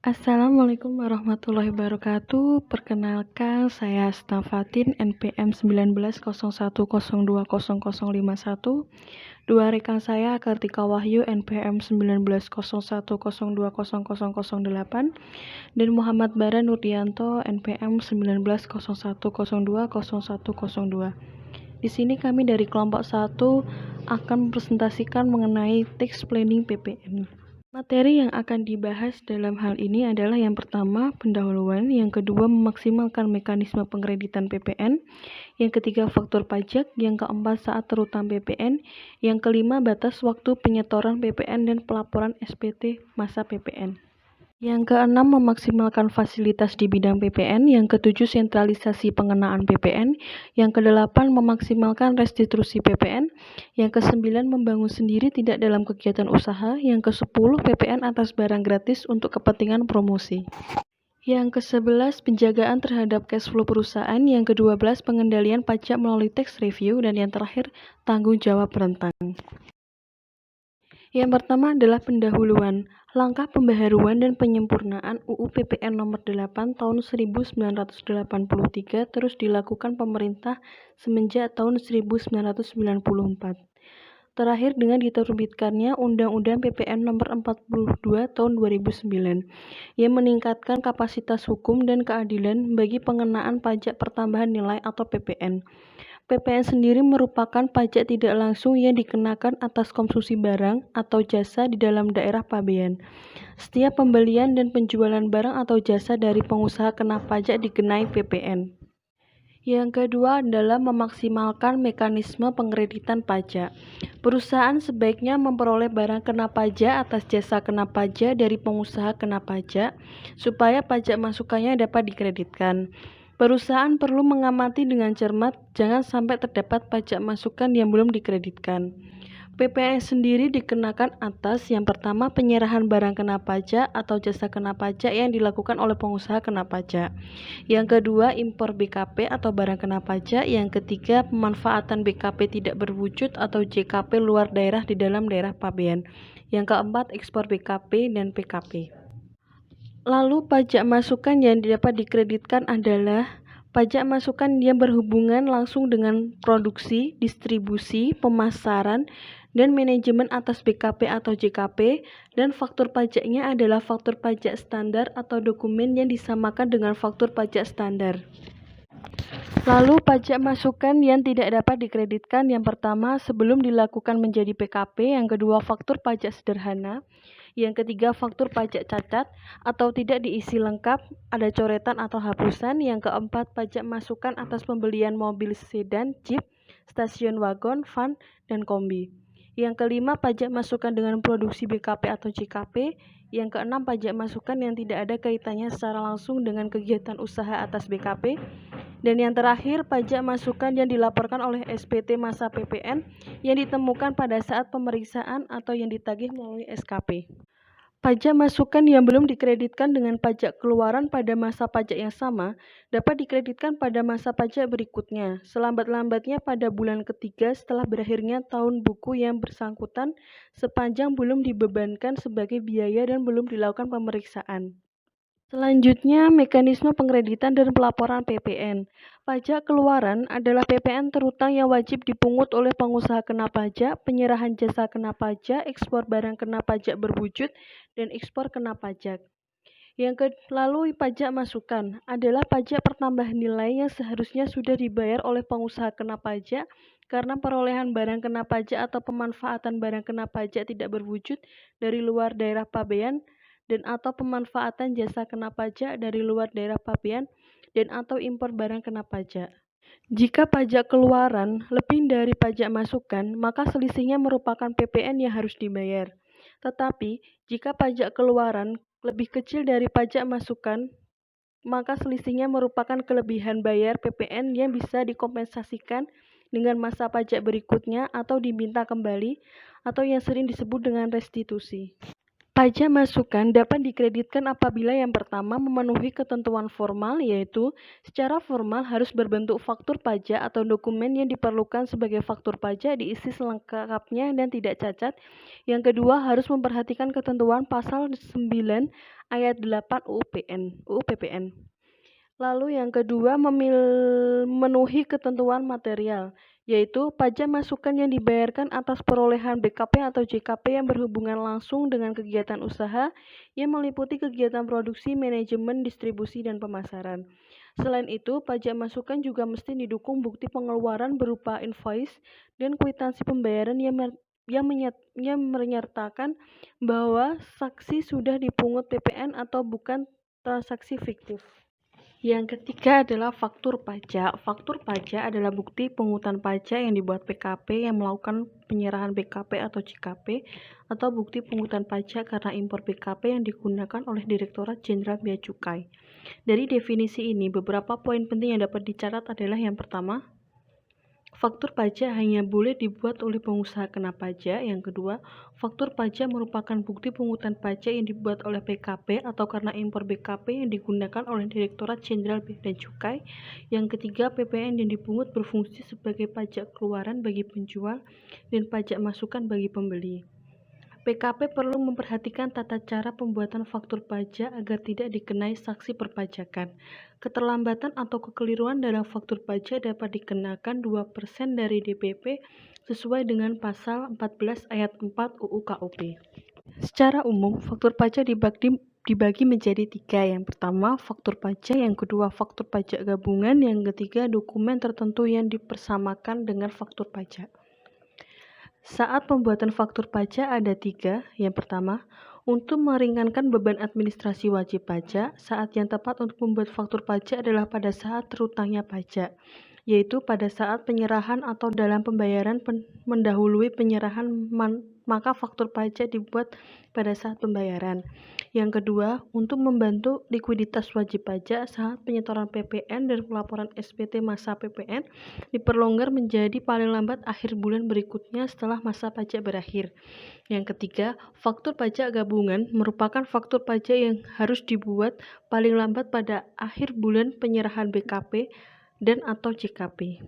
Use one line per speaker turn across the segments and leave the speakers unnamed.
Assalamualaikum warahmatullahi wabarakatuh. Perkenalkan, saya Asna Fatin, NPM 1901020051. Dua rekan saya, Kartika Wahyu, NPM 1901020008, dan Muhammad Bara Nurdianto, NPM 1901020102. Di sini kami dari kelompok 1 akan mempresentasikan mengenai text planning PPN. Materi yang akan dibahas dalam hal ini adalah yang pertama, pendahuluan, yang kedua, memaksimalkan mekanisme pengkreditan PPN, yang ketiga, faktur pajak, yang keempat, saat terutang PPN, yang kelima, batas waktu penyetoran PPN dan pelaporan SPT masa PPN. Yang keenam, memaksimalkan fasilitas di bidang PPN. Yang ketujuh, sentralisasi pengenaan PPN. Yang kedelapan, memaksimalkan restitusi PPN. Yang kesembilan, membangun sendiri tidak dalam kegiatan usaha. Yang kesepuluh, PPN atas barang gratis untuk kepentingan promosi. Yang ke-11, penjagaan terhadap cash flow perusahaan. Yang ke-12, pengendalian pajak melalui tax review. Dan yang terakhir, tanggung jawab rentang. Yang pertama adalah pendahuluan. Langkah pembaharuan dan penyempurnaan UU PPN nomor 8 tahun 1983 terus dilakukan pemerintah semenjak tahun 1994. Terakhir dengan diterbitkannya Undang-Undang PPN nomor 42 tahun 2009 yang meningkatkan kapasitas hukum dan keadilan bagi pengenaan pajak pertambahan nilai atau PPN. PPN sendiri merupakan pajak tidak langsung yang dikenakan atas konsumsi barang atau jasa di dalam daerah pabean. Setiap pembelian dan penjualan barang atau jasa dari pengusaha kena pajak dikenai PPN. Yang kedua adalah memaksimalkan mekanisme pengkreditan pajak. Perusahaan sebaiknya memperoleh barang kena pajak atas jasa kena pajak dari pengusaha kena pajak, supaya pajak masukannya dapat dikreditkan. Perusahaan perlu mengamati dengan cermat, jangan sampai terdapat pajak masukan yang belum dikreditkan. PPN sendiri dikenakan atas yang pertama, penyerahan barang kena pajak atau jasa kena pajak yang dilakukan oleh pengusaha kena pajak. Yang kedua, impor BKP atau barang kena pajak. Yang ketiga, pemanfaatan BKP tidak berwujud atau JKP luar daerah di dalam daerah pabean. Yang keempat, ekspor BKP dan PKP. Lalu pajak masukan yang dapat dikreditkan adalah pajak masukan yang berhubungan langsung dengan produksi, distribusi, pemasaran, dan manajemen atas BKP atau JKP, dan faktur pajaknya adalah faktur pajak standar atau dokumen yang disamakan dengan faktur pajak standar. Lalu pajak masukan yang tidak dapat dikreditkan, yang pertama sebelum dilakukan menjadi PKP, yang kedua faktur pajak sederhana, yang ketiga faktur pajak cacat atau tidak diisi lengkap, ada coretan atau hapusan, yang keempat pajak masukan atas pembelian mobil sedan, jeep, stasiun wagon, van, dan kombi. Yang kelima, pajak masukan dengan produksi BKP atau JKP. Yang keenam, pajak masukan yang tidak ada kaitannya secara langsung dengan kegiatan usaha atas BKP. Dan yang terakhir, pajak masukan yang dilaporkan oleh SPT masa PPN yang ditemukan pada saat pemeriksaan atau yang ditagih melalui SKP. Pajak masukan yang belum dikreditkan dengan pajak keluaran pada masa pajak yang sama dapat dikreditkan pada masa pajak berikutnya, selambat-lambatnya pada bulan ketiga setelah berakhirnya tahun buku yang bersangkutan, sepanjang belum dibebankan sebagai biaya dan belum dilakukan pemeriksaan. Selanjutnya, mekanisme pengkreditan dan pelaporan PPN. Pajak keluaran adalah PPN terutang yang wajib dipungut oleh pengusaha kena pajak, penyerahan jasa kena pajak, ekspor barang kena pajak berwujud, dan ekspor kena pajak. Lalu pajak masukan adalah pajak pertambahan nilai yang seharusnya sudah dibayar oleh pengusaha kena pajak karena perolehan barang kena pajak atau pemanfaatan barang kena pajak tidak berwujud dari luar daerah pabean dan atau pemanfaatan jasa kena pajak dari luar daerah pabean dan atau impor barang kena pajak. Jika pajak keluaran lebih dari pajak masukan, maka selisihnya merupakan PPN yang harus dibayar. Tetapi, jika pajak keluaran lebih kecil dari pajak masukan, maka selisihnya merupakan kelebihan bayar PPN yang bisa dikompensasikan dengan masa pajak berikutnya atau diminta kembali, atau yang sering disebut dengan restitusi. Pajak masukan dapat dikreditkan apabila yang pertama memenuhi ketentuan formal, yaitu secara formal harus berbentuk faktur pajak atau dokumen yang diperlukan sebagai faktur pajak diisi selengkapnya dan tidak cacat. Yang kedua, harus memperhatikan ketentuan pasal 9 ayat 8 UU PPN. Lalu yang kedua, memenuhi ketentuan material, yaitu pajak masukan yang dibayarkan atas perolehan BKP atau JKP yang berhubungan langsung dengan kegiatan usaha yang meliputi kegiatan produksi, manajemen, distribusi, dan pemasaran. Selain itu, pajak masukan juga mesti didukung bukti pengeluaran berupa invoice dan kwitansi pembayaran yang menyertakan bahwa saksi sudah dipungut PPN atau bukan transaksi fiktif. Yang ketiga adalah faktur pajak. Faktur pajak adalah bukti pungutan pajak yang dibuat PKP yang melakukan penyerahan BKP atau JKP atau bukti pungutan pajak karena impor BKP yang digunakan oleh Direktorat Jenderal Bea Cukai. Dari definisi ini, beberapa poin penting yang dapat dicatat adalah yang pertama, faktur pajak hanya boleh dibuat oleh pengusaha kena pajak. Yang kedua, faktur pajak merupakan bukti pungutan pajak yang dibuat oleh PKP atau karena impor BKP yang digunakan oleh Direktorat Jenderal Bea dan Cukai. Yang ketiga, PPN yang dipungut berfungsi sebagai pajak keluaran bagi penjual dan pajak masukan bagi pembeli. PKP perlu memperhatikan tata cara pembuatan faktur pajak agar tidak dikenai sanksi perpajakan. Keterlambatan atau kekeliruan dalam faktur pajak dapat dikenakan 2% dari DPP sesuai dengan pasal 14 ayat 4 UU KUP. Secara umum, faktur pajak dibagi menjadi 3. Yang pertama, faktur pajak. Yang kedua, faktur pajak gabungan. Yang ketiga, dokumen tertentu yang dipersamakan dengan faktur pajak. Saat pembuatan faktur pajak ada 3. Yang pertama, untuk meringankan beban administrasi wajib pajak, saat yang tepat untuk membuat faktur pajak adalah pada saat terutangnya pajak, yaitu pada saat penyerahan atau dalam pembayaran mendahului penyerahan, maka faktur pajak dibuat pada saat pembayaran. Yang kedua, untuk membantu likuiditas wajib pajak saat penyetoran PPN dan pelaporan SPT masa PPN diperlonggar menjadi paling lambat akhir bulan berikutnya setelah masa pajak berakhir. Yang ketiga, faktur pajak gabungan merupakan faktur pajak yang harus dibuat paling lambat pada akhir bulan penyerahan BKP dan atau JKP.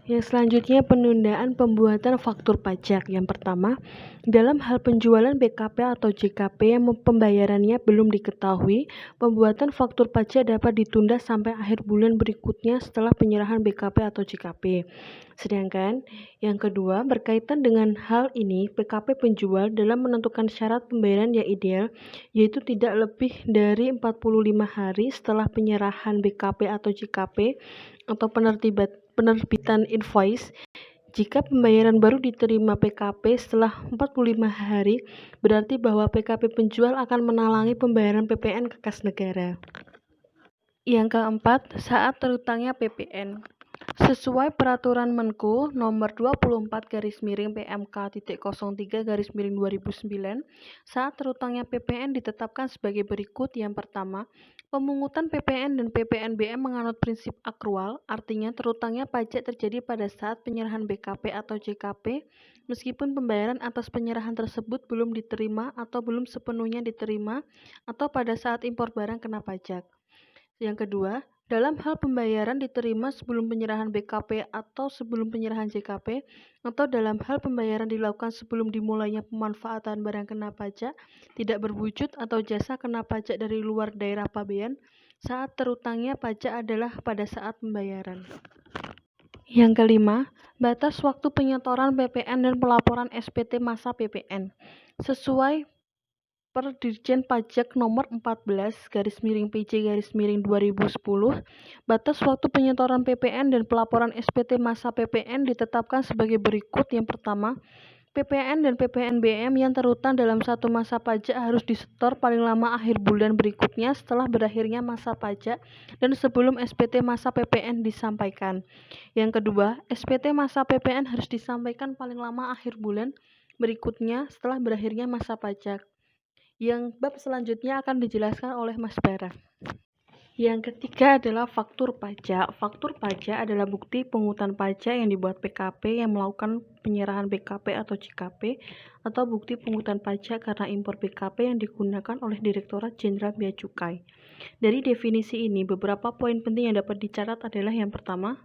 Yang selanjutnya, penundaan pembuatan faktur pajak. Yang pertama, dalam hal penjualan BKP atau JKP yang pembayarannya belum diketahui, pembuatan faktur pajak dapat ditunda sampai akhir bulan berikutnya setelah penyerahan BKP atau JKP. Sedangkan yang kedua, berkaitan dengan hal ini, PKP penjual dalam menentukan syarat pembayaran yang ideal, yaitu tidak lebih dari 45 hari setelah penyerahan BKP atau JKP atau penerbitan invoice. Jika pembayaran baru diterima PKP setelah 45 hari, berarti bahwa PKP penjual akan menalangi pembayaran PPN ke kas negara. Yang keempat, saat terutangnya PPN. Sesuai peraturan Menko nomor 24/PMK.03/2009, saat terutangnya PPN ditetapkan sebagai berikut. Yang pertama, pemungutan PPN dan PPNBM menganut prinsip akrual, artinya terutangnya pajak terjadi pada saat penyerahan BKP atau JKP, meskipun pembayaran atas penyerahan tersebut belum diterima atau belum sepenuhnya diterima, atau pada saat impor barang kena pajak. Yang kedua, dalam hal pembayaran diterima sebelum penyerahan BKP atau sebelum penyerahan JKP, atau dalam hal pembayaran dilakukan sebelum dimulainya pemanfaatan barang kena pajak, tidak berwujud atau jasa kena pajak dari luar daerah pabean, saat terutangnya pajak adalah pada saat pembayaran. Yang kelima, batas waktu penyetoran PPN dan pelaporan SPT masa PPN. Sesuai per Dirjen Pajak nomor 14/PJ/2010, batas waktu penyetoran PPN dan pelaporan SPT masa PPN ditetapkan sebagai berikut. Yang pertama, PPN dan PPNBM yang terutang dalam satu masa pajak harus disetor paling lama akhir bulan berikutnya setelah berakhirnya masa pajak dan sebelum SPT masa PPN disampaikan. Yang kedua, SPT masa PPN harus disampaikan paling lama akhir bulan berikutnya setelah berakhirnya masa pajak. Yang bab selanjutnya akan dijelaskan oleh Mas Bara. Yang ketiga adalah faktur pajak. Faktur pajak adalah bukti pungutan pajak yang dibuat PKP yang melakukan penyerahan BKP atau JKP atau bukti pungutan pajak karena impor BKP yang digunakan oleh Direktorat Jenderal Bea Cukai. Dari definisi ini, beberapa poin penting yang dapat dicatat adalah yang pertama,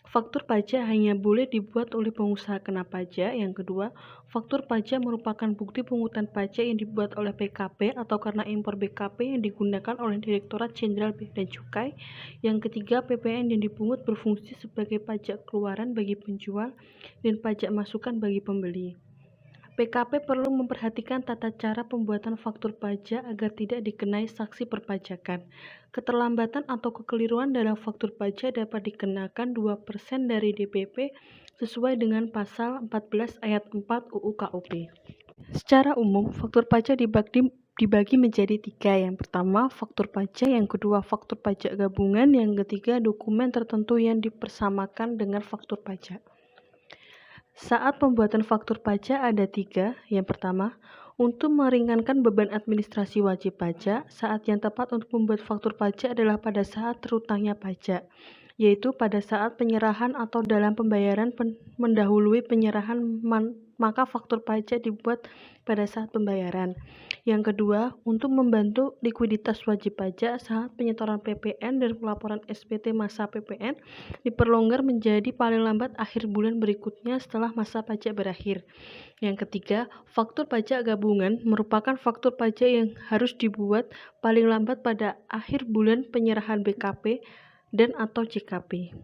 faktur pajak hanya boleh dibuat oleh pengusaha kena pajak. Yang kedua, faktur pajak merupakan bukti pungutan pajak yang dibuat oleh PKP atau karena impor BKP yang digunakan oleh Direktorat Jenderal Bea dan Cukai. Yang ketiga, PPN yang dipungut berfungsi sebagai pajak keluaran bagi penjual dan pajak masukan bagi pembeli. PKP perlu memperhatikan tata cara pembuatan faktur pajak agar tidak dikenai sanksi perpajakan. Keterlambatan atau kekeliruan dalam faktur pajak dapat dikenakan 2% dari DPP sesuai dengan pasal 14 ayat 4 UU KUP. Secara umum, faktur pajak dibagi menjadi 3. Yang pertama, faktur pajak. Yang kedua, faktur pajak gabungan. Yang ketiga, dokumen tertentu yang dipersamakan dengan faktur pajak. Saat pembuatan faktur pajak ada 3. Yang pertama, untuk meringankan beban administrasi wajib pajak, saat yang tepat untuk membuat faktur pajak adalah pada saat terutangnya pajak, yaitu pada saat penyerahan atau dalam pembayaran mendahului penyerahan, maka faktur pajak dibuat pada saat pembayaran. Yang kedua, untuk membantu likuiditas wajib pajak saat penyetoran PPN dan pelaporan SPT masa PPN diperlonggar menjadi paling lambat akhir bulan berikutnya setelah masa pajak berakhir. Yang ketiga, faktur pajak gabungan merupakan faktur pajak yang harus dibuat paling lambat pada akhir bulan penyerahan BKP dan atau JKP.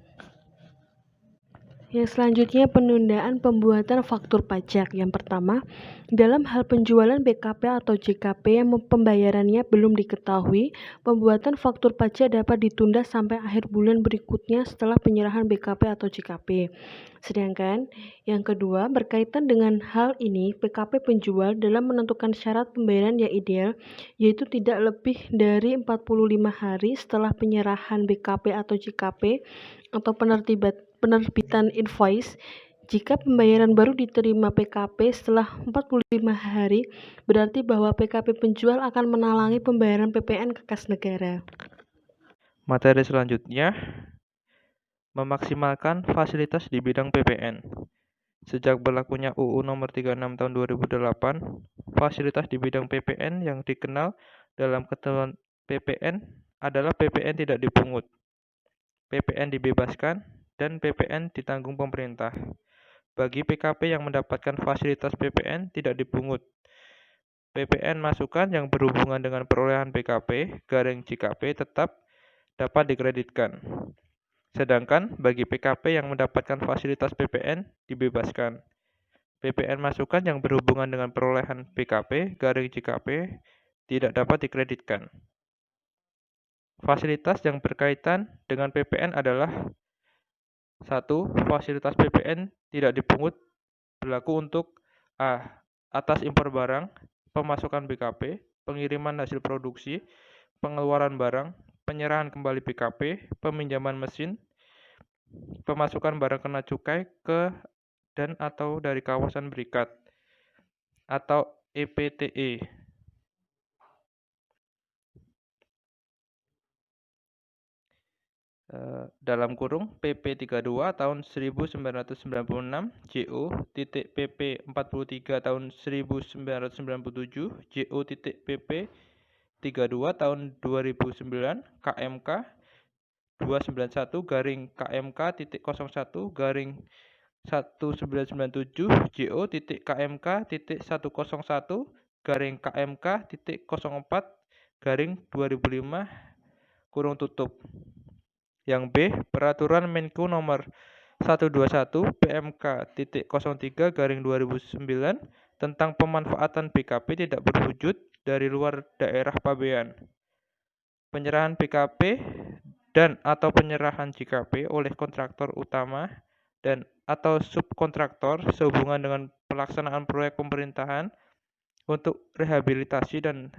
Yang selanjutnya, penundaan pembuatan faktur pajak. Yang pertama, dalam hal penjualan BKP atau JKP yang pembayarannya belum diketahui, pembuatan faktur pajak dapat ditunda sampai akhir bulan berikutnya setelah penyerahan BKP atau JKP. Sedangkan yang kedua, berkaitan dengan hal ini, PKP penjual dalam menentukan syarat pembayaran yang ideal, yaitu tidak lebih dari 45 hari setelah penyerahan BKP atau JKP atau penerbitan invoice. Jika pembayaran baru diterima PKP setelah 45 hari, berarti bahwa PKP penjual akan menalangi pembayaran PPN ke kas negara.
Materi selanjutnya, memaksimalkan fasilitas di bidang PPN. Sejak berlakunya UU Nomor 36 Tahun 2008, fasilitas di bidang PPN yang dikenal dalam ketentuan PPN adalah PPN tidak dipungut, PPN dibebaskan, dan PPN ditanggung pemerintah. Bagi PKP yang mendapatkan fasilitas PPN tidak dipungut, PPN masukan yang berhubungan dengan perolehan PKP garing JKP tetap dapat dikreditkan. Sedangkan bagi PKP yang mendapatkan fasilitas PPN dibebaskan. PPN masukan yang berhubungan dengan perolehan PKP garing JKP tidak dapat dikreditkan. Fasilitas yang berkaitan dengan PPN adalah 1. Fasilitas PPN tidak dipungut berlaku untuk A. Atas impor barang, pemasukan BKP, pengiriman hasil produksi, pengeluaran barang, penyerahan kembali BKP, peminjaman mesin, pemasukan barang kena cukai ke dan atau dari kawasan berikat atau EPTE. Dalam kurung PP 32 tahun 1996 JO.PP 43 tahun 1997 JO.PP 32 tahun 2009 KMK 291 garing KMK titik 01 garing 1997 JO.KMK titik 101 garing KMK titik 04 garing 2005 kurung tutup. Yang B, Peraturan Menko Nomor 121 PMK.03 garing 2009 tentang pemanfaatan BKP tidak berwujud dari luar daerah pabean. Penyerahan BKP dan atau penyerahan JKP oleh kontraktor utama dan atau subkontraktor sehubungan dengan pelaksanaan proyek pemerintahan untuk rehabilitasi dan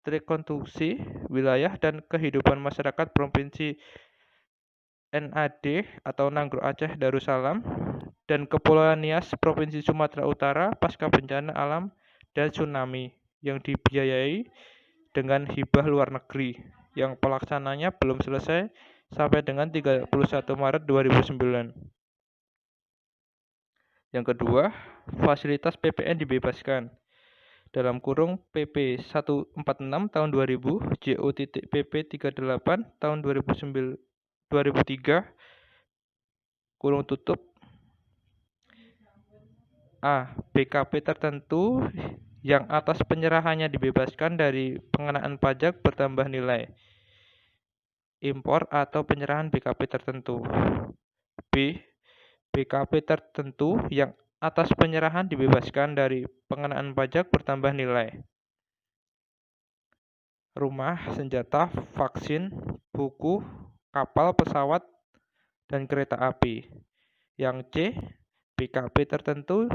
rekonstruksi wilayah dan kehidupan masyarakat Provinsi NAD atau Nanggro Aceh Darussalam dan Kepulauan Nias Provinsi Sumatera Utara pasca bencana alam dan tsunami yang dibiayai dengan hibah luar negeri. yang pelaksananya belum selesai sampai dengan 31 Maret 2009. Yang kedua, fasilitas PPN dibebaskan. Dalam kurung PP 146 tahun 2000, JO.PP 38 tahun 2003, kurung tutup A. BKP tertentu yang atas penyerahannya dibebaskan dari pengenaan pajak bertambah nilai impor atau penyerahan BKP tertentu. B. BKP tertentu yang atas penyerahan dibebaskan dari pengenaan pajak bertambah nilai rumah, senjata, vaksin, buku, kapal, pesawat, dan kereta api. Yang C. BKP tertentu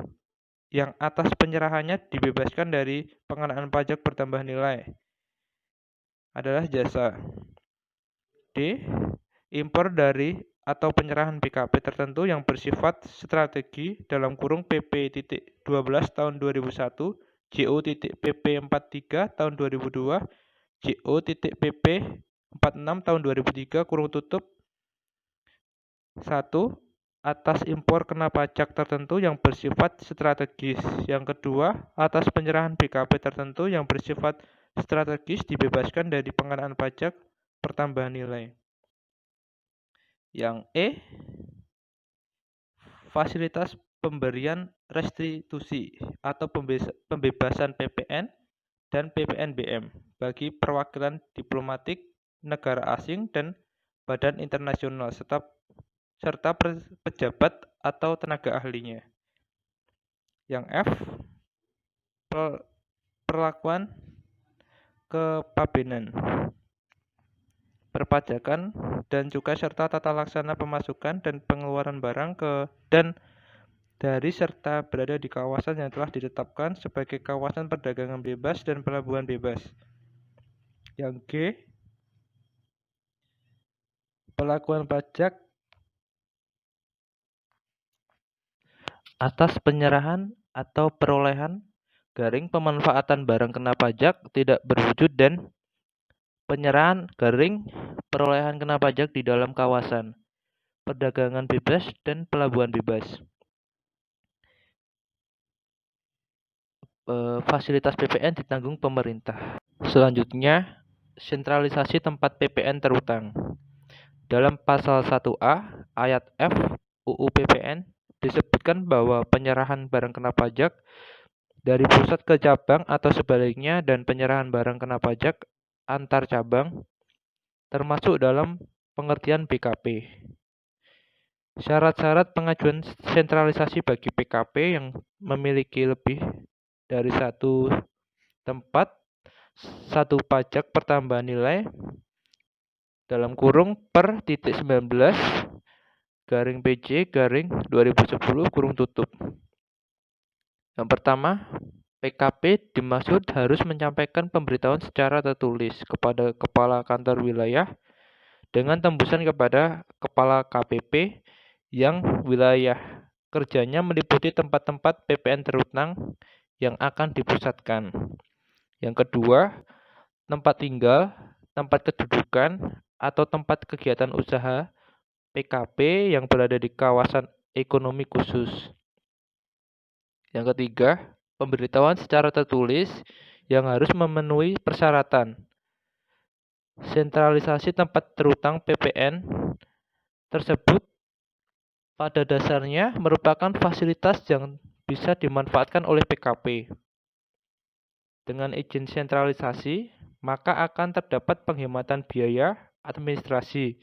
yang atas penyerahannya dibebaskan dari pengenaan pajak bertambah nilai adalah jasa. D. Impor dari atau penyerahan BKP tertentu yang bersifat strategi dalam kurung PP.12 tahun 2001, JO.PP 43 tahun 2002, JO.PP 46 tahun 2003, kurung tutup 1. Atas impor kena pajak tertentu yang bersifat strategis. Yang kedua, atas penyerahan BKP tertentu yang bersifat strategis dibebaskan dari pengenaan pajak pertambahan nilai. Yang E, fasilitas pemberian restitusi atau pembebasan PPN dan PPNBM bagi perwakilan diplomatik, negara asing, dan badan internasional serta pejabat atau tenaga ahlinya. Yang F, perlakuan kepabeanan, perpajakan, dan cukai serta tata laksana pemasukan dan pengeluaran barang dan dari serta berada di kawasan yang telah ditetapkan sebagai kawasan perdagangan bebas dan pelabuhan bebas. Yang G, perlakuan pajak atas penyerahan atau perolehan garing pemanfaatan barang kena pajak tidak berwujud dan penyerahan garing perolehan kena pajak di dalam kawasan perdagangan bebas dan pelabuhan bebas. Fasilitas PPN ditanggung pemerintah. Selanjutnya, sentralisasi tempat PPN terutang. Dalam pasal 1A ayat F UU PPN disebutkan bahwa penyerahan barang kena pajak dari pusat ke cabang atau sebaliknya dan penyerahan barang kena pajak antar cabang termasuk dalam pengertian BKP. Syarat-syarat pengajuan sentralisasi bagi PKP yang memiliki lebih dari satu tempat, satu pajak pertambahan nilai dalam kurung per titik 19 garing PJ garing 2010 kurung tutup. Yang pertama, PKP dimaksud harus menyampaikan pemberitahuan secara tertulis kepada Kepala Kantor Wilayah dengan tembusan kepada Kepala KPP yang wilayah kerjanya meliputi tempat-tempat PPN terutang yang akan dipusatkan. Yang kedua, tempat tinggal, tempat kedudukan, atau tempat kegiatan usaha PKP yang berada di kawasan ekonomi khusus. Yang ketiga, pemberitahuan secara tertulis yang harus memenuhi persyaratan. Sentralisasi tempat terutang PPN tersebut pada dasarnya merupakan fasilitas yang bisa dimanfaatkan oleh PKP. Dengan izin sentralisasi, maka akan terdapat penghematan biaya administrasi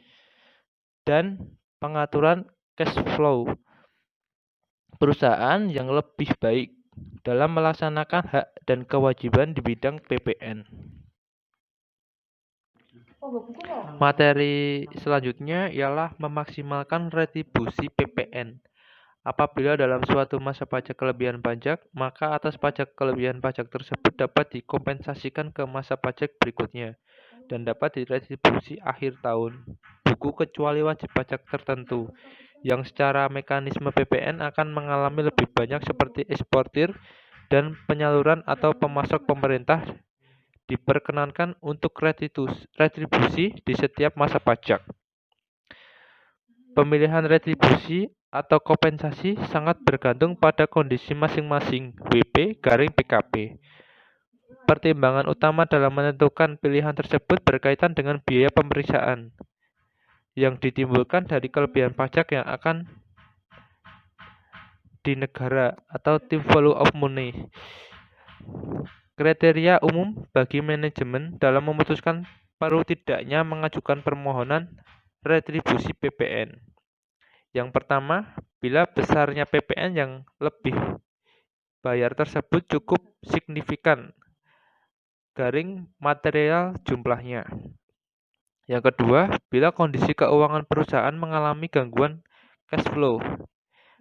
dan pengaturan cash flow perusahaan yang lebih baik dalam melaksanakan hak dan kewajiban di bidang PPN. Materi selanjutnya ialah memaksimalkan retribusi PPN. Apabila dalam suatu masa pajak kelebihan pajak, maka atas pajak kelebihan pajak tersebut dapat dikompensasikan ke masa pajak berikutnya dan dapat diretribusi akhir tahun. Buku kecuali wajib pajak tertentu yang secara mekanisme PPN akan mengalami lebih banyak seperti eksportir dan penyaluran atau pemasok pemerintah diperkenankan untuk retribusi di setiap masa pajak. Pemilihan retribusi atau kompensasi sangat bergantung pada kondisi masing-masing WP/PKP. Pertimbangan utama dalam menentukan pilihan tersebut berkaitan dengan biaya pemeriksaan yang ditimbulkan dari kelebihan pajak yang akan di negara atau time value of money. Kriteria umum bagi manajemen dalam memutuskan perlu tidaknya mengajukan permohonan retribusi PPN. Yang pertama, bila besarnya PPN yang lebih bayar tersebut cukup signifikan material jumlahnya. Yang kedua, bila kondisi keuangan perusahaan mengalami gangguan cash flow.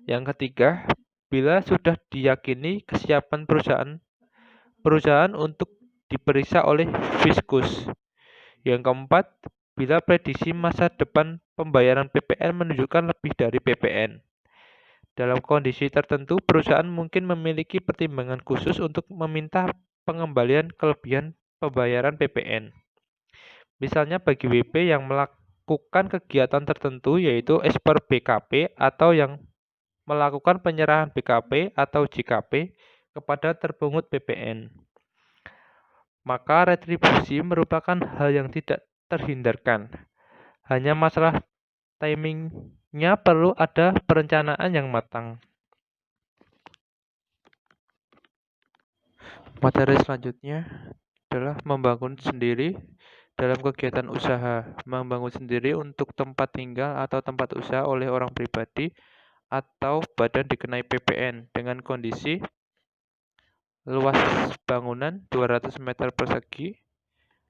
Yang ketiga, bila sudah diyakini kesiapan perusahaan untuk diperiksa oleh Fiskus. Yang keempat, bila prediksi masa depan pembayaran PPN menunjukkan lebih dari PPN. Dalam kondisi tertentu, perusahaan mungkin memiliki pertimbangan khusus untuk meminta pengembalian kelebihan pembayaran PPN. Misalnya bagi WP yang melakukan kegiatan tertentu yaitu ekspor BKP atau yang melakukan penyerahan BKP atau JKP kepada terpungut PPN. Maka retribusi merupakan hal yang tidak terhindarkan. Hanya masalah timingnya perlu ada perencanaan yang matang. Materi selanjutnya adalah membangun sendiri dalam kegiatan usaha. Membangun sendiri untuk tempat tinggal atau tempat usaha oleh orang pribadi atau badan dikenai PPN dengan kondisi luas bangunan 200 meter persegi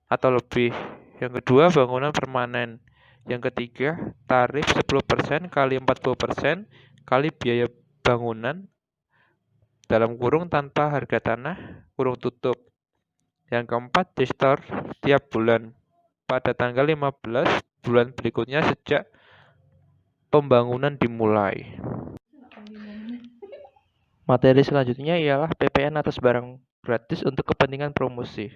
atau lebih. Yang kedua, bangunan permanen. Yang ketiga, tarif 10% kali 40% kali biaya bangunan dalam kurung tanpa harga tanah kurung tutup. Yang keempat, distor tiap bulan pada tanggal 15 bulan berikutnya sejak pembangunan dimulai. Materi selanjutnya ialah PPN atas barang gratis untuk kepentingan promosi.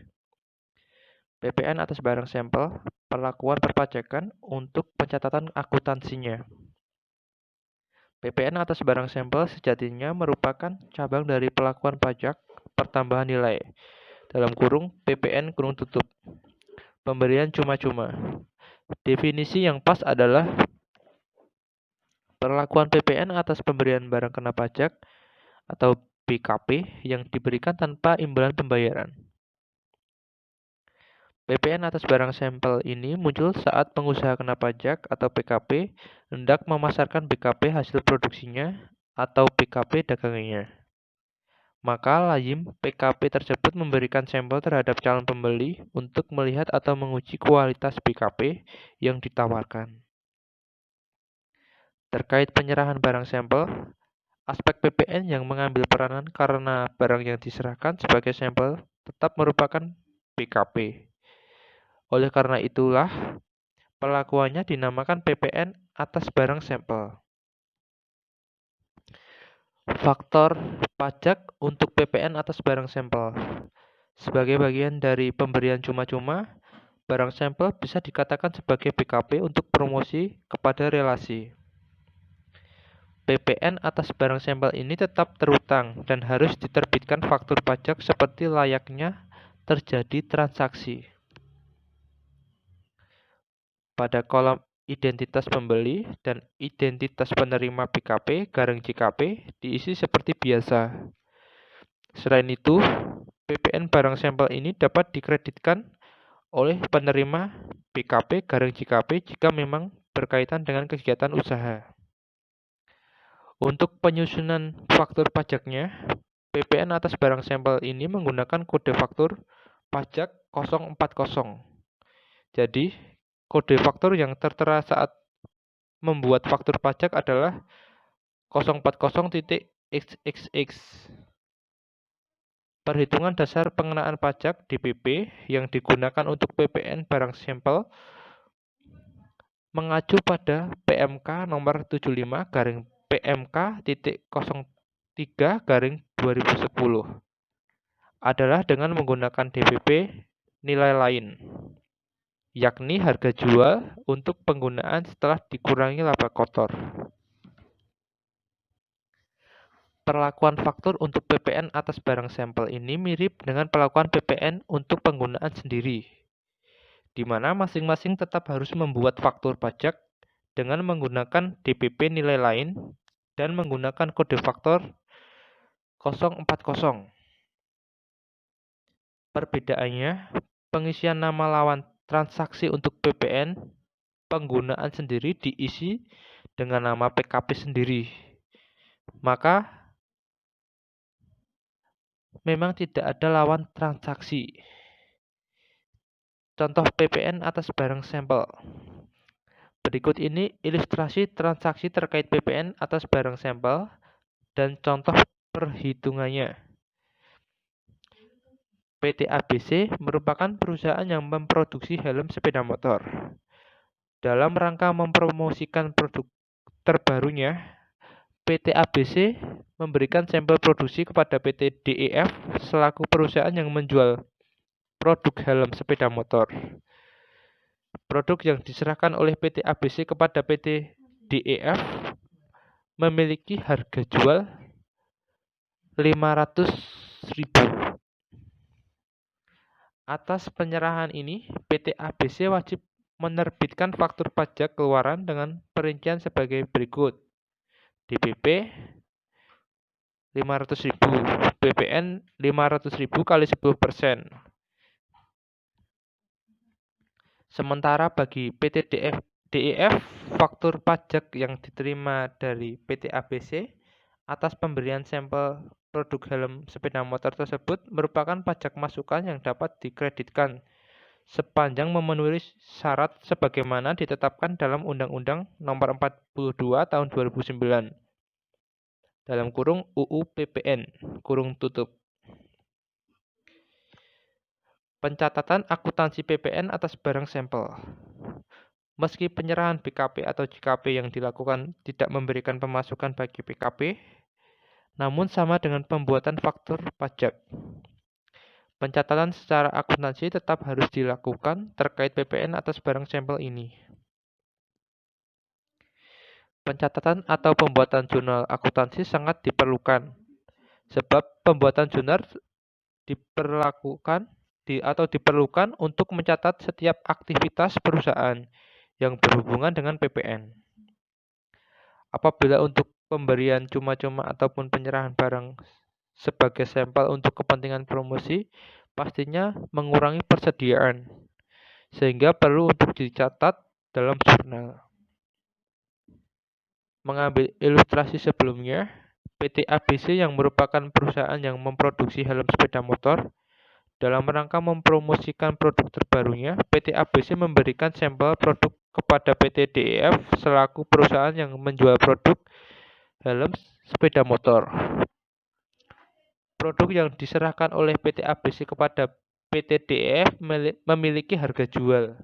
PPN atas barang sampel, perlakuan perpajakan untuk pencatatan akuntansinya. PPN atas barang sampel sejatinya merupakan cabang dari pelakuan pajak pertambahan nilai dalam kurung PPN kurung tutup. Pemberian cuma-cuma. Definisi yang pas adalah perlakuan PPN atas pemberian barang kena pajak atau BKP yang diberikan tanpa imbalan pembayaran. PPN atas barang sampel ini muncul saat pengusaha kena pajak atau PKP hendak memasarkan BKP hasil produksinya atau BKP dagangannya. Maka lazim PKP tersebut memberikan sampel terhadap calon pembeli untuk melihat atau menguji kualitas BKP yang ditawarkan. Terkait penyerahan barang sampel, aspek PPN yang mengambil peranan karena barang yang diserahkan sebagai sampel tetap merupakan BKP. Oleh karena itulah, perlakuannya dinamakan PPN atas barang sampel. Faktor pajak untuk PPN atas barang sampel. Sebagai bagian dari pemberian cuma-cuma, barang sampel bisa dikatakan sebagai BKP untuk promosi kepada relasi. PPN atas barang sampel ini tetap terutang dan harus diterbitkan faktur pajak seperti layaknya terjadi transaksi. Pada kolom identitas pembeli dan identitas penerima BKP garing JKP diisi seperti biasa. Selain itu, PPN barang sampel ini dapat dikreditkan oleh penerima BKP garing JKP jika memang berkaitan dengan kegiatan usaha. Untuk penyusunan faktur pajaknya, PPN atas barang sampel ini menggunakan kode faktur pajak 040. Jadi, kode faktur yang tertera saat membuat faktur pajak adalah 040.xxx. Perhitungan dasar pengenaan pajak DPP yang digunakan untuk PPN barang sampel mengacu pada PMK nomor 75 garing PMK.03 garing 2010 adalah dengan menggunakan DPP nilai lain, yakni harga jual untuk penggunaan setelah dikurangi laba kotor. Perlakuan faktur untuk PPN atas barang sampel ini mirip dengan perlakuan PPN untuk penggunaan sendiri, di mana masing-masing tetap harus membuat faktur pajak dengan menggunakan DPP nilai lain dan menggunakan kode faktur 040. Perbedaannya, pengisian nama lawan transaksi untuk PPN penggunaan sendiri diisi dengan nama PKP sendiri. Maka memang tidak ada lawan transaksi. Contoh PPN atas barang sampel. Berikut ini ilustrasi transaksi terkait PPN atas barang sampel dan contoh perhitungannya. PT ABC merupakan perusahaan yang memproduksi helm sepeda motor. Dalam rangka mempromosikan produk terbarunya, PT ABC memberikan sampel produksi kepada PT DEF selaku perusahaan yang menjual produk helm sepeda motor. Produk yang diserahkan oleh PT ABC kepada PT DEF memiliki harga jual 500.000. Atas penyerahan ini, PT ABC wajib menerbitkan faktur pajak keluaran dengan perincian sebagai berikut. DPP 500.000, PPN 500.000 kali 10%. Sementara bagi PT DEF, faktur pajak yang diterima dari PT ABC atas pemberian sampel produk helm sepeda motor tersebut merupakan pajak masukan yang dapat dikreditkan sepanjang memenuhi syarat sebagaimana ditetapkan dalam Undang-Undang Nomor 42 Tahun 2009. Dalam kurung UU PPN, kurung tutup. Pencatatan akuntansi PPN atas barang sampel. Meski penyerahan BKP atau JKP yang dilakukan tidak memberikan pemasukan bagi PKP, namun sama dengan pembuatan faktur pajak. Pencatatan secara akuntansi tetap harus dilakukan terkait PPN atas barang sampel ini. Pencatatan atau pembuatan jurnal akuntansi sangat diperlukan, sebab pembuatan jurnal diperlukan untuk mencatat setiap aktivitas perusahaan yang berhubungan dengan PPN. Apabila untuk pemberian cuma-cuma ataupun penyerahan barang sebagai sampel untuk kepentingan promosi, pastinya mengurangi persediaan, sehingga perlu untuk dicatat dalam jurnal. Mengambil ilustrasi sebelumnya, PT ABC yang merupakan perusahaan yang memproduksi helm sepeda motor, dalam rangka mempromosikan produk terbarunya, PT ABC memberikan sampel produk kepada PT DEF selaku perusahaan yang menjual produk helm sepeda motor. Produk yang diserahkan oleh PT ABC kepada PT DEF memiliki harga jual.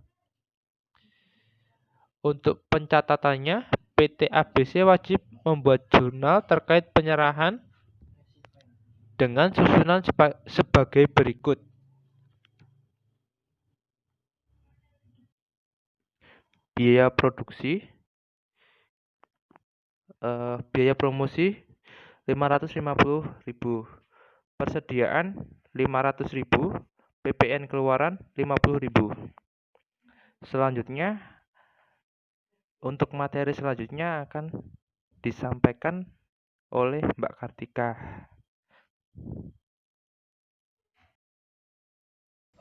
Untuk pencatatannya, PT ABC wajib membuat jurnal terkait penyerahan dengan susunan sebagai berikut. Biaya produksi, biaya promosi 550.000, persediaan 500.000, PPN keluaran 50.000. Selanjutnya, untuk materi selanjutnya akan disampaikan oleh Mbak Kartika.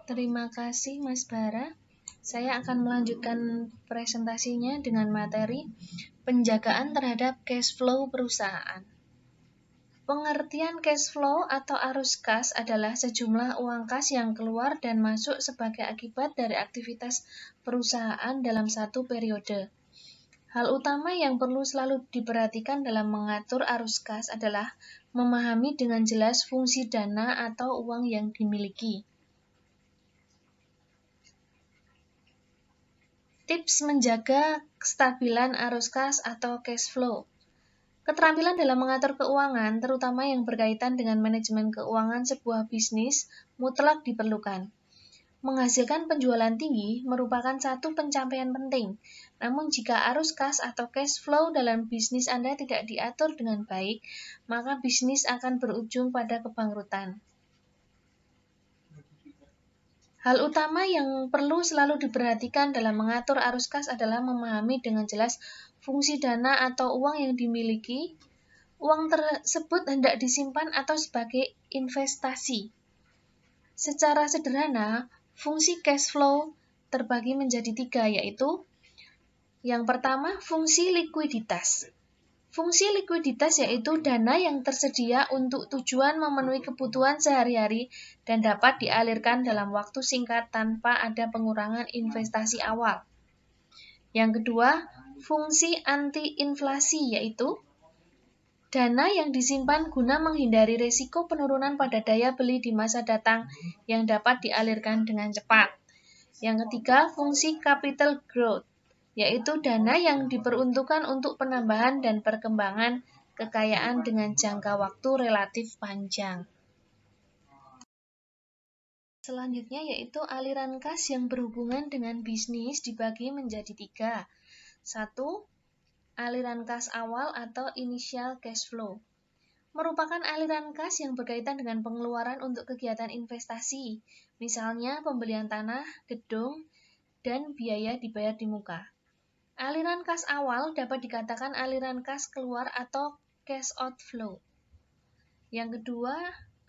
Terima kasih Mas Bara. Saya akan melanjutkan presentasinya dengan materi penjagaan terhadap cash flow perusahaan. Pengertian cash flow atau arus kas adalah sejumlah uang kas yang keluar dan masuk sebagai akibat dari aktivitas perusahaan dalam satu periode. Hal utama yang perlu selalu diperhatikan dalam mengatur arus kas adalah memahami dengan jelas fungsi dana atau uang yang dimiliki. Tips menjaga kestabilan arus kas atau cash flow. Keterampilan dalam mengatur keuangan, terutama yang berkaitan dengan manajemen keuangan sebuah bisnis, mutlak diperlukan. Menghasilkan penjualan tinggi merupakan satu pencapaian penting. Namun jika arus kas atau cash flow dalam bisnis Anda tidak diatur dengan baik, maka bisnis akan berujung pada kebangkrutan. Hal utama yang perlu selalu diperhatikan dalam mengatur arus kas adalah memahami dengan jelas fungsi dana atau uang yang dimiliki. Uang tersebut hendak disimpan atau sebagai investasi. Secara sederhana, fungsi cash flow terbagi menjadi 3, yaitu yang pertama, fungsi likuiditas. Fungsi likuiditas yaitu dana yang tersedia untuk tujuan memenuhi kebutuhan sehari-hari dan dapat dialirkan dalam waktu singkat tanpa ada pengurangan investasi awal. Yang kedua, fungsi anti-inflasi yaitu dana yang disimpan guna menghindari risiko penurunan pada daya beli di masa datang yang dapat dialirkan dengan cepat. Yang ketiga, fungsi capital growth, yaitu dana yang diperuntukkan untuk penambahan dan perkembangan kekayaan dengan jangka waktu relatif panjang. Selanjutnya yaitu aliran kas yang berhubungan dengan bisnis dibagi menjadi 3. 1. Aliran kas awal atau initial cash flow. Merupakan aliran kas yang berkaitan dengan pengeluaran untuk kegiatan investasi, misalnya pembelian tanah, gedung, dan biaya dibayar di muka. Aliran kas awal dapat dikatakan aliran kas keluar atau cash outflow. Yang kedua,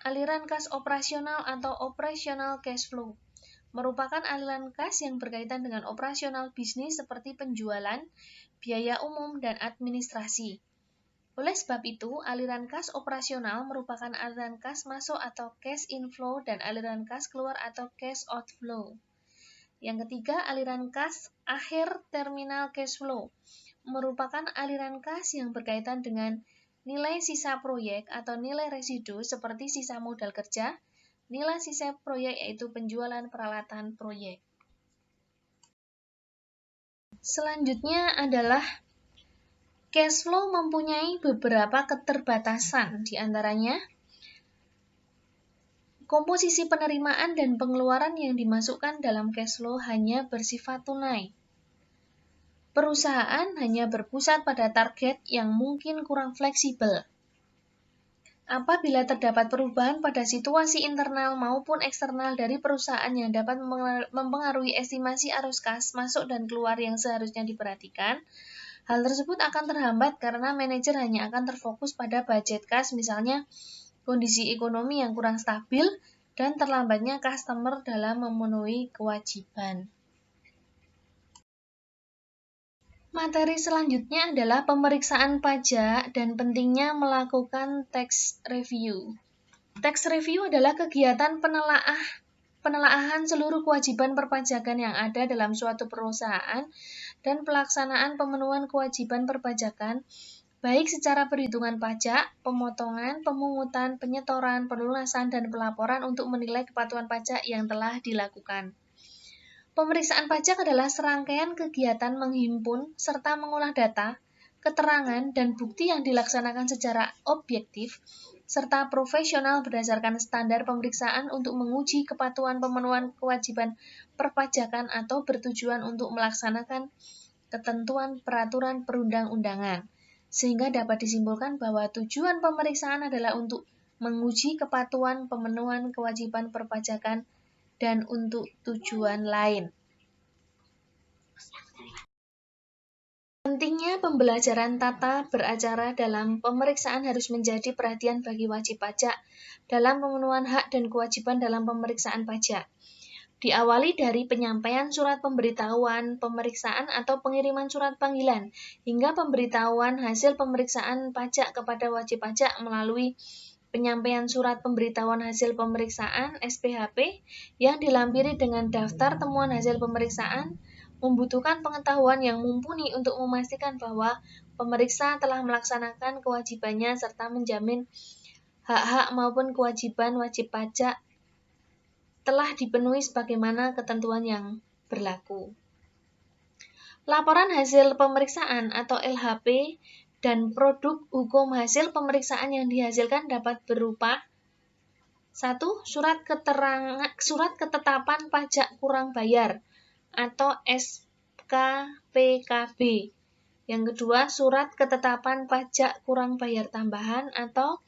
aliran kas operasional atau operational cash flow. Merupakan aliran kas yang berkaitan dengan operasional bisnis seperti penjualan, biaya umum, dan administrasi. Oleh sebab itu, aliran kas operasional merupakan aliran kas masuk atau cash inflow dan aliran kas keluar atau cash outflow. Yang ketiga, aliran kas akhir terminal cash flow merupakan aliran kas yang berkaitan dengan nilai sisa proyek atau nilai residu seperti sisa modal kerja, nilai sisa proyek yaitu penjualan peralatan proyek. Selanjutnya adalah cash flow mempunyai beberapa keterbatasan, di antaranya komposisi penerimaan dan pengeluaran yang dimasukkan dalam cash flow hanya bersifat tunai. Perusahaan hanya berpusat pada target yang mungkin kurang fleksibel. Apabila terdapat perubahan pada situasi internal maupun eksternal dari perusahaan yang dapat mempengaruhi estimasi arus kas masuk dan keluar yang seharusnya diperhatikan, hal tersebut akan terhambat karena manajer hanya akan terfokus pada budget kas, misalnya kondisi ekonomi yang kurang stabil, dan terlambatnya customer dalam memenuhi kewajiban. Materi selanjutnya adalah pemeriksaan pajak dan pentingnya melakukan tax review. Tax review adalah kegiatan penelaahan seluruh kewajiban perpajakan yang ada dalam suatu perusahaan dan pelaksanaan pemenuhan kewajiban perpajakan baik secara perhitungan pajak, pemotongan, pemungutan, penyetoran, pelunasan, dan pelaporan untuk menilai kepatuhan pajak yang telah dilakukan. Pemeriksaan pajak adalah serangkaian kegiatan menghimpun serta mengolah data, keterangan, dan bukti yang dilaksanakan secara objektif serta profesional berdasarkan standar pemeriksaan untuk menguji kepatuhan pemenuhan kewajiban perpajakan atau bertujuan untuk melaksanakan ketentuan peraturan perundang-undangan, sehingga dapat disimpulkan bahwa tujuan pemeriksaan adalah untuk menguji kepatuhan pemenuhan kewajiban perpajakan dan untuk tujuan lain. Pentingnya pembelajaran tata beracara dalam pemeriksaan harus menjadi perhatian bagi wajib pajak dalam pemenuhan hak dan kewajiban dalam pemeriksaan pajak. Diawali dari penyampaian surat pemberitahuan pemeriksaan atau pengiriman surat panggilan, hingga pemberitahuan hasil pemeriksaan pajak kepada wajib pajak melalui penyampaian surat pemberitahuan hasil pemeriksaan (SPHP) yang dilampiri dengan daftar temuan hasil pemeriksaan, membutuhkan pengetahuan yang mumpuni untuk memastikan bahwa pemeriksa telah melaksanakan kewajibannya serta menjamin hak-hak maupun kewajiban wajib pajak telah dipenuhi sebagaimana ketentuan yang berlaku. Laporan hasil pemeriksaan atau LHP dan produk hukum hasil pemeriksaan yang dihasilkan dapat berupa 1. Surat ketetapan pajak kurang bayar atau SKPKB. Yang kedua, surat ketetapan pajak kurang bayar tambahan atau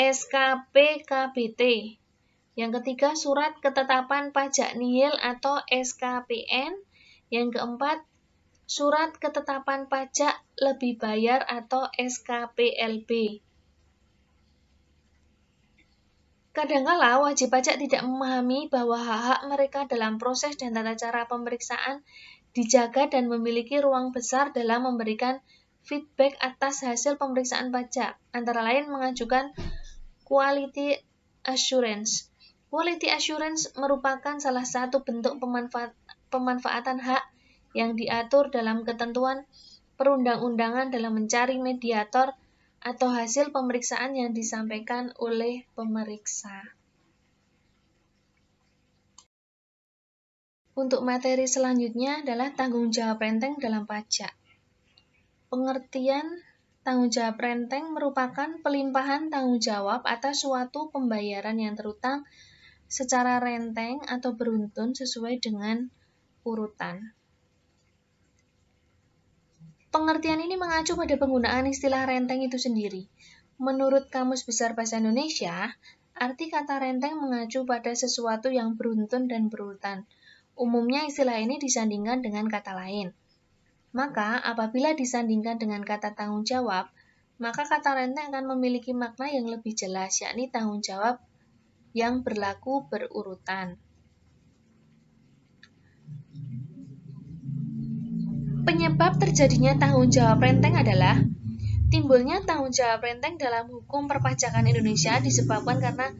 SKPKBT. Yang ketiga, surat ketetapan pajak nihil atau SKPN. Yang keempat, surat ketetapan pajak lebih bayar atau SKPLB. Kadangkala wajib pajak tidak memahami bahwa hak-hak mereka dalam proses dan tata cara pemeriksaan dijaga dan memiliki ruang besar dalam memberikan feedback atas hasil pemeriksaan pajak, antara lain mengajukan quality assurance. Quality assurance merupakan salah satu bentuk pemanfaatan hak yang diatur dalam ketentuan perundang-undangan dalam mencari mediator atau hasil pemeriksaan yang disampaikan oleh pemeriksa. Untuk materi selanjutnya adalah tanggung jawab renteng dalam pajak. Pengertian tanggung jawab renteng merupakan pelimpahan tanggung jawab atas suatu pembayaran yang terutang secara renteng atau beruntun sesuai dengan urutan. Pengertian ini mengacu pada penggunaan istilah renteng itu sendiri. Menurut Kamus Besar Bahasa Indonesia, arti kata renteng mengacu pada sesuatu yang beruntun dan berurutan. Umumnya istilah ini disandingkan dengan kata lain. Maka, apabila disandingkan dengan kata tanggung jawab, maka kata renteng akan memiliki makna yang lebih jelas, yakni tanggung jawab yang berlaku berurutan. Penyebab terjadinya tanggung jawab renteng adalah timbulnya tanggung jawab renteng dalam hukum perpajakan Indonesia disebabkan karena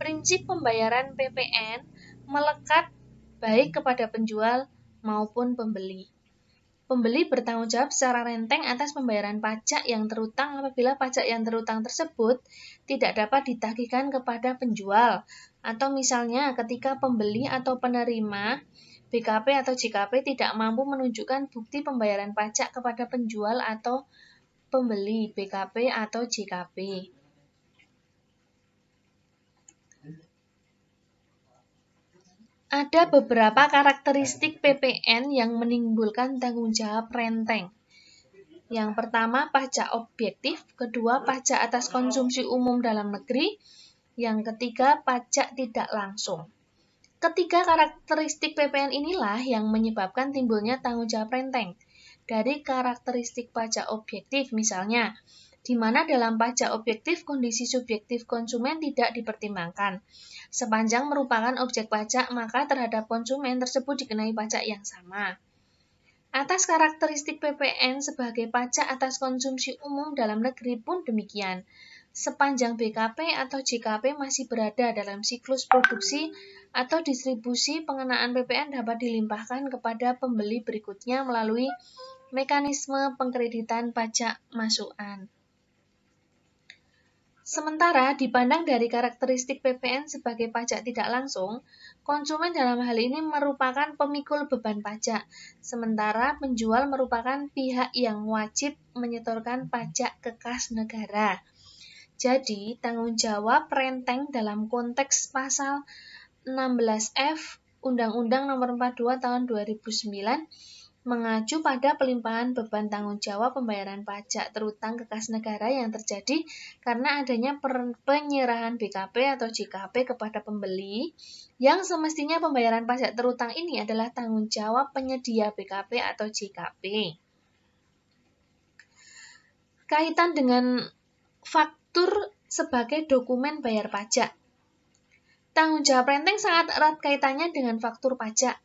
prinsip pembayaran PPN melekat baik kepada penjual maupun pembeli. Pembeli bertanggung jawab secara renteng atas pembayaran pajak yang terutang apabila pajak yang terutang tersebut tidak dapat ditagihkan kepada penjual, atau misalnya ketika pembeli atau penerima BKP atau JKP tidak mampu menunjukkan bukti pembayaran pajak kepada penjual atau pembeli BKP atau JKP. Ada beberapa karakteristik PPN yang menimbulkan tanggung jawab renteng. Yang pertama, pajak objektif. Kedua, pajak atas konsumsi umum dalam negeri. Yang ketiga, pajak tidak langsung. Ketiga karakteristik PPN inilah yang menyebabkan timbulnya tanggung jawab renteng. Dari karakteristik pajak objektif misalnya, di mana dalam pajak objektif kondisi subjektif konsumen tidak dipertimbangkan. Sepanjang merupakan objek pajak, maka terhadap konsumen tersebut dikenai pajak yang sama. Atas karakteristik PPN sebagai pajak atas konsumsi umum dalam negeri pun demikian. Sepanjang BKP atau JKP masih berada dalam siklus produksi atau distribusi, pengenaan PPN dapat dilimpahkan kepada pembeli berikutnya melalui mekanisme pengkreditan pajak masukan. Sementara dipandang dari karakteristik PPN sebagai pajak tidak langsung, konsumen dalam hal ini merupakan pemikul beban pajak, sementara penjual merupakan pihak yang wajib menyetorkan pajak ke kas negara. Jadi, tanggung jawab renteng dalam konteks pasal 16F Undang-Undang Nomor 42 Tahun 2009 mengacu pada pelimpahan beban tanggung jawab pembayaran pajak terutang ke kas negara yang terjadi karena adanya penyerahan BKP atau JKP kepada pembeli yang semestinya pembayaran pajak terutang ini adalah tanggung jawab penyedia BKP atau JKP. Kaitan dengan faktur sebagai dokumen bayar pajak. Tanggung jawab renteng sangat erat kaitannya dengan faktur pajak.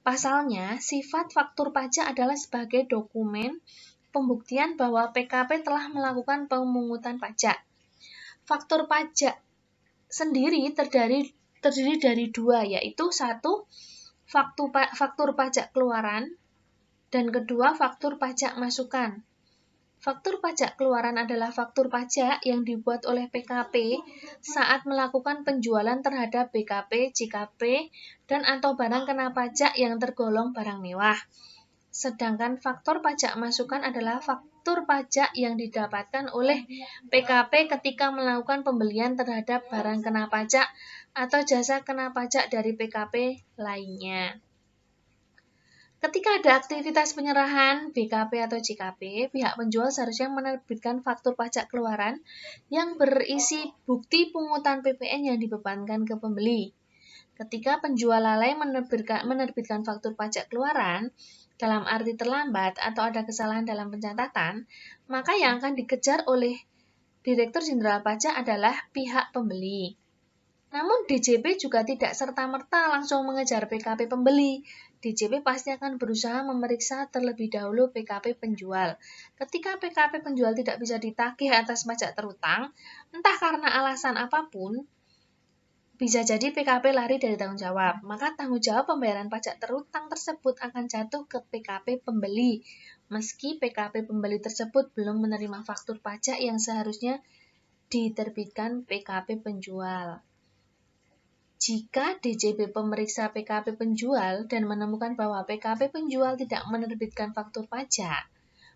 Pasalnya, sifat faktur pajak adalah sebagai dokumen pembuktian bahwa PKP telah melakukan pemungutan pajak. Faktur pajak sendiri terdiri dari dua, yaitu satu, faktur pajak keluaran, dan kedua, faktur pajak masukan. Faktur pajak keluaran adalah faktur pajak yang dibuat oleh PKP saat melakukan penjualan terhadap BKP, JKP, dan atau barang kena pajak yang tergolong barang mewah. Sedangkan faktur pajak masukan adalah faktur faktur pajak yang didapatkan oleh PKP ketika melakukan pembelian terhadap barang kena pajak atau jasa kena pajak dari PKP lainnya. Ketika ada aktivitas penyerahan BKP atau JKP, pihak penjual seharusnya menerbitkan faktur pajak keluaran yang berisi bukti pungutan PPN yang dibebankan ke pembeli. Ketika penjual lalai menerbitkan faktur pajak keluaran, dalam arti terlambat atau ada kesalahan dalam pencatatan, maka yang akan dikejar oleh Direktur Jenderal Pajak adalah pihak pembeli. Namun DJP juga tidak serta-merta langsung mengejar PKP pembeli. DJP pasti akan berusaha memeriksa terlebih dahulu PKP penjual. Ketika PKP penjual tidak bisa ditagih atas pajak terutang, entah karena alasan apapun, bisa jadi PKP lari dari tanggung jawab, maka tanggung jawab pembayaran pajak terutang tersebut akan jatuh ke PKP pembeli, meski PKP pembeli tersebut belum menerima faktur pajak yang seharusnya diterbitkan PKP penjual. Jika DJP pemeriksa PKP penjual dan menemukan bahwa PKP penjual tidak menerbitkan faktur pajak,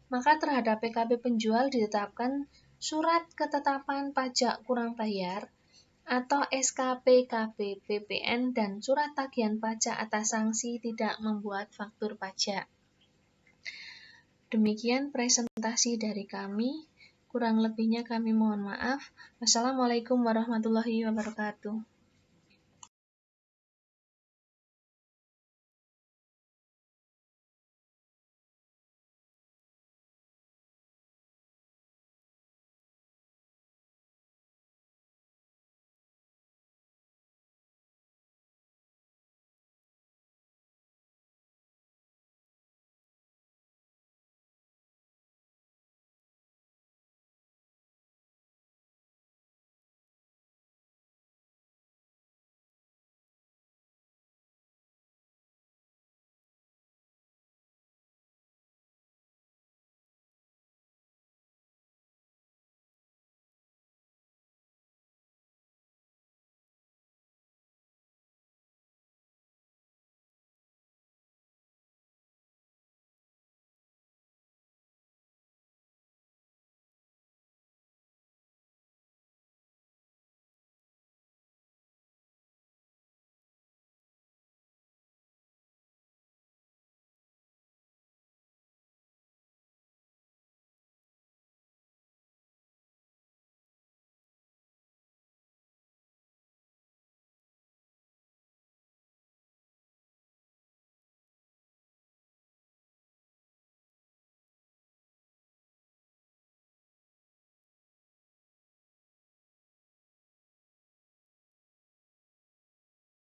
maka terhadap PKP penjual ditetapkan surat ketetapan pajak kurang bayar atau SKPKB PPN dan surat tagihan pajak atas sanksi tidak membuat faktur pajak. Demikian presentasi dari kami. Kurang lebihnya kami mohon maaf. Wassalamualaikum warahmatullahi wabarakatuh.